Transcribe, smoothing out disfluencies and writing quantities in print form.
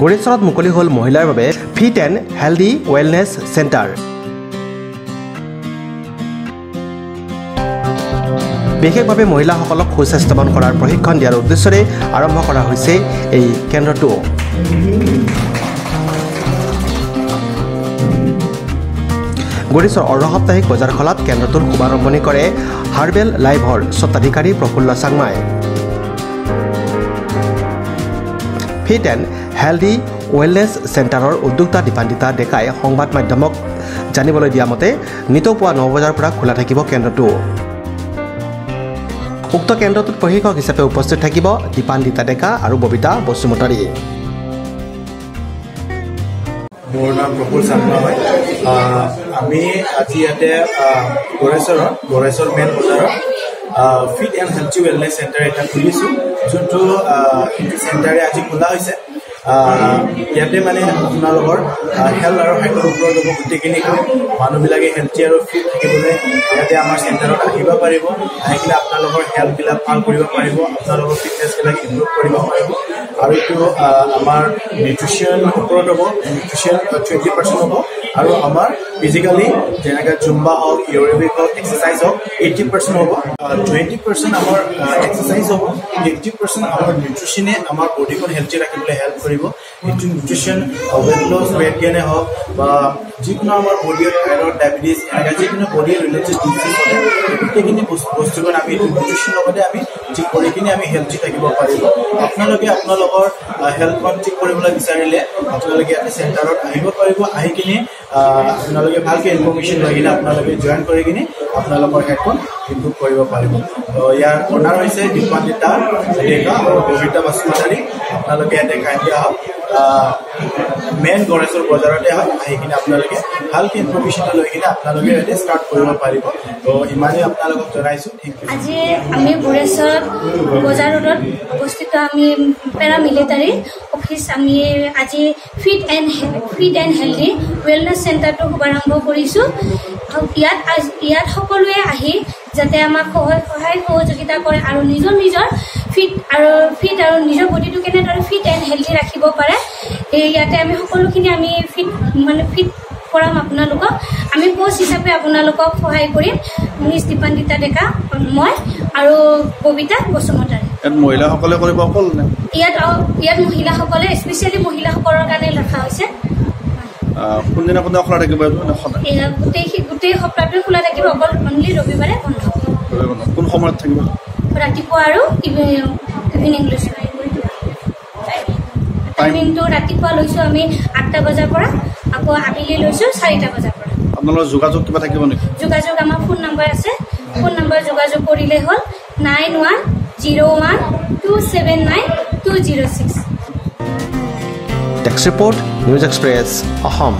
গড়েশ্বৰত মুকলি হ'ল মহিলাৰ বাবে fit and healthy wellness centre. বিশেষভাৱে মহিলাসকলক সুস্বাস্থ্যৱান কৰাৰ প্ৰশিক্ষণ দিয়াৰ উদ্দেশ্যৰে আৰম্ভ কৰা হৈছে এই কেন্দ্ৰটো। গড়েশ্বৰ অৰ্ধসাপ্তাহিক বজাৰখনত কেন্দ্ৰটোৰ শুভাৰম্ভণি কৰে হাৰ্বেল লাইভৰ স্বত্বাধিকাৰী Praphulla Changmai. Fit and healthy wellness চেণ্টাৰৰ উদ্যোক্তা দীপান্বিতা ডেকাই সংবাদ মাধ্যমক জানিবলৈ দিয়া মতে নিতৌ পুৱা 9 বজাৰ পৰা খোলা থাকিব কেন্দ্ৰটো। উক্ত কেন্দ্ৰটোত প্ৰশিক্ষক হিচাপে উপস্থিত থাকিব দীপান্বিতা ডেকা আৰু ববিতা বসুমতাৰী। মোৰ নাম প্ৰফুল চাংমা হয়। আমি আজি ইয়াতে গড়েশ্বৰ মেইন বজাৰত fit and healthy wellness centre এটা খুলিছোঁ, যোনটো চেণ্টাৰে আজি খোলা হৈছে। ইয়াতে মানে আপোনালোকৰ হেল্থ আৰু হাইটৰ ওপৰত হ'ব গোটেইখিনি মানুহবিলাকে হেল্থি আৰু ফিট থাকিবলৈ ইয়াতে আমাৰ চেণ্টাৰত আহিব পাৰিব। আহি কিনে আপোনালোকৰ হেল্থবিলাক ভাল কৰিব পাৰিব, আপোনালোকৰ ফিটনেছবিলাক ইমপ্ৰুভ কৰিব পাৰিব। আৰু এইটো আমাৰ নিউট্ৰিশ্যন ওপৰত হ'ব, নিউট্ৰিশ্যন 20% হ'ব। আৰু আমাৰ ফিজিকেলি যেনেকৈ জুম্বা হওক, এৰোবিক হওক, এক্সাৰচাইজ হওক 80% হ'ব। 20% আমাৰ এক্সাৰচাইজ হ'ব, 80% আমাৰ নিউট্ৰিশ্যনে আমাৰ বডিখন হেল্থি ৰাখিবলৈ হেল্প কৰিব। এইটো নিউট্ৰিশ্যন ৱেট লছ, ৱেট গেইনে হওক বা যিকোনো আমাৰ বডিৰ থাইৰয়ড, ডায়েবেটিছ এনেকৈ যিকোনো বডিৰ ৰিলেটেড ডিজিজ হ'লে গোটেইখিনি বস্তুখন আমি এইটো নিউট্ৰিশ্যন লগতে আমি ঠিক কৰি কিনে আমি হেল্থি থাকিব পাৰিব। আপোনালোকে আপোনালোকৰ হেল্থখন ঠিক কৰিবলৈ বিচাৰিলে আপোনালোকে ইয়াতে চেণ্টাৰত আহিব পাৰিব। আহি কিনে আপোনালোকে ভালকৈ ইনফৰ্মেশ্যন লৈ কিনে আপোনালোকে জইন কৰি কিনে আপোনালোকৰ হেল্থখন ইমপ্ৰুভ কৰিব পাৰিব। ইয়াৰ অনাৰ হৈছে দীপান্বিতা ডেকা আৰু ববিতা বসুমতাৰী। আপোনালোকে ইয়াতে কাইণ্ডলি আহক, মেইন গড়েশ্বৰ বজাৰতে আহক। আহি কিনে আপোনালোকে ভালকৈ ইনফৰ্মেশ্যন লৈ কিনে আপোনালোকে ইয়াতে ষ্টাৰ্ট কৰিব পাৰিব। তো ইমানেই আপোনালোকক জনাইছোঁ। আজি আমি গড়েশ্বৰ বজাৰ ৰোডত অৱস্থিত আমি পেৰামিলিটাৰী অফিচ আমি আজি ফিট এণ্ড হেল্ডি ৱেলনেছ চেণ্টাৰটো শুভাৰম্ভ কৰিছোঁ। ইয়াত সকলোৱে আহি যাতে আমাক সহায় সহযোগিতা কৰে আৰু নিজৰ ফিট আৰু নিজৰ বডিটো কেনেদৰে ফিট এণ্ড হেল্ডি ৰাখিব পাৰে, ইয়াতে আমি সকলোখিনি আমি ফিট কৰাম আপোনালোকক। আমি কোচ হিচাপে আপোনালোকক সহায় কৰিম, মিছ দীপান্বিতা ডেকা, মই আৰু ববিতা বসুমতাৰী। মহিলাসকলে কৰিব অকল নে? ইয়াত মহিলাসকলে স্পেচিয়েলি মহিলাসকলৰ কাৰণে ৰখা হৈছে। কোনদিনা খোলা থাকিব? গোটেই সপ্তাহটো খোলা থাকিব, অকল অনলি ৰবিবাৰে বন্ধ। কোন সময়ত থাকিব? ৰাতিপুৱা আৰু ইভিনিং লৈছোঁ। টাইমিংটো ৰাতিপুৱা লৈছোঁ আমি 8টা বজাৰ পৰা, আকৌ আবেলি লৈছোঁ 4টা বজাৰ পৰা। আপোনালোকৰ যোগাযোগ কিবা থাকিব নেকি? যোগাযোগ আমাৰ ফোন নম্বৰ আছে, ফোন নম্বৰ যোগাযোগ কৰিলে হ'ল 9101279206। Text report, news express, Assam.